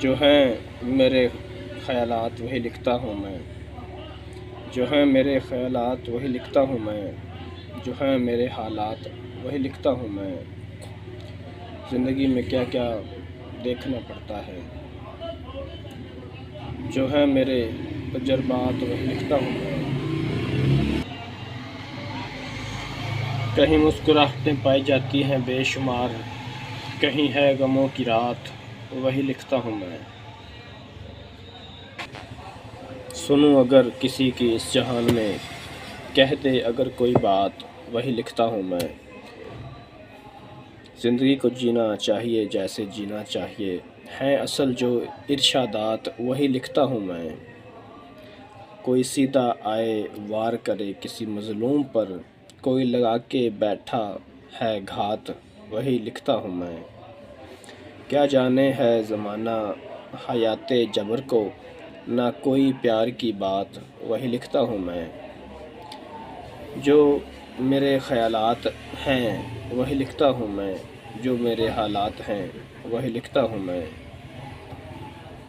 جو ہیں میرے خیالات وہی لکھتا ہوں میں، جو ہیں میرے خیالات وہی لکھتا ہوں میں، جو ہیں میرے حالات وہی لکھتا ہوں میں۔ زندگی میں کیا کیا دیکھنا پڑتا ہے، جو ہیں میرے تجربات وہی لکھتا ہوں میں۔ کہیں مسکراہٹیں پائی جاتی ہیں بے شمار، کہیں ہے غموں کی رات وہی لکھتا ہوں میں۔ سنوں اگر کسی کی اس جہان میں، کہہ دے اگر کوئی بات وہی لکھتا ہوں میں۔ زندگی کو جینا چاہیے جیسے جینا چاہیے، ہیں اصل جو ارشادات وہی لکھتا ہوں میں۔ کوئی سیدھا آئے وار کرے کسی مظلوم پر، کوئی لگا کے بیٹھا ہے گھات وہی لکھتا ہوں میں۔ کیا جانے ہے زمانہ حیات جبر کو، نہ کوئی پیار کی بات وہی لکھتا ہوں میں۔ جو میرے خیالات ہیں وہی لکھتا ہوں میں، جو میرے حالات ہیں وہی لکھتا ہوں میں۔